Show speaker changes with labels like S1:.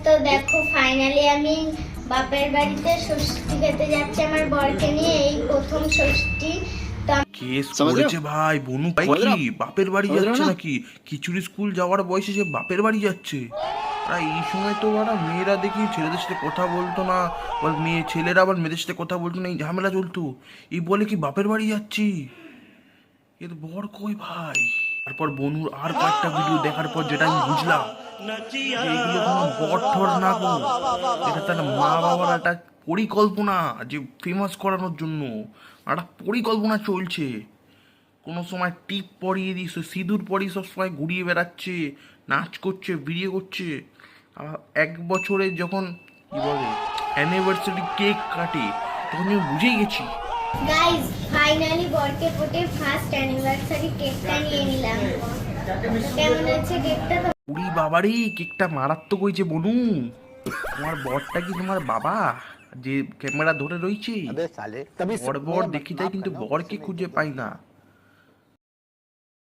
S1: তো দেখো ফাইনালি আমি বাপের বাড়িতে ষষ্ঠী খেতে যাচ্ছি আমার বরকে নিয়ে, এই প্রথম ষষ্ঠী। তো
S2: কেস করেছে ভাই, বনু ভাই কি বাপের বাড়ি যাচ্ছে নাকি? খিচুড়ি স্কুল যাওয়ার বয়সে সে বাপের বাড়ি যাচ্ছে। আর এই সময় তো ওরা মেয়েরা দেখি ছেলেদের সাথে কথা বলতো না, আবার ছেলেরা আবার মেয়েদের সাথে কথা বলতো না, এই ঝামেলা চলতো। এই বলে কি বাপের বাড়ি যাচ্ছি, এর বর কই ভাই? তারপর বনুর আর কয়েকটা ভিডিও দেখার পর যেটা আমি বুঝলাম যে এগুলো কোনো বর ঠর না গো, এটা তার মা বাবার একটা পরিকল্পনা, যে ফেমাস করানোর জন্য একটা পরিকল্পনা চলছে। কোনো সময় টিপ পরিয়ে দিস, সিঁদুর পরিয়ে সব সময় ঘুরিয়ে বেড়াচ্ছে, নাচ করছে, ভিডিও করছে। আর 1 বছরে যখন কি বলে অ্যানিভার্সারি কেক কাটে, তখন আমি বুঝেই গেছি।
S1: গাইস ফাইনালি বরকে পটে ফার্স্ট অ্যানিভার্সারি কেকটা নিয়ে নিলাম। কেমন আছে কেকটা?
S2: উড়ি বাবারে, কেকটা মারাত্মক হয়েছে বনু। তোমার বরটা কি তোমার বাবা যে ক্যামেরা ধরে রয়েছে? বর বর দেখি তাই, কিন্তু বরকে খুঁজে পাই না।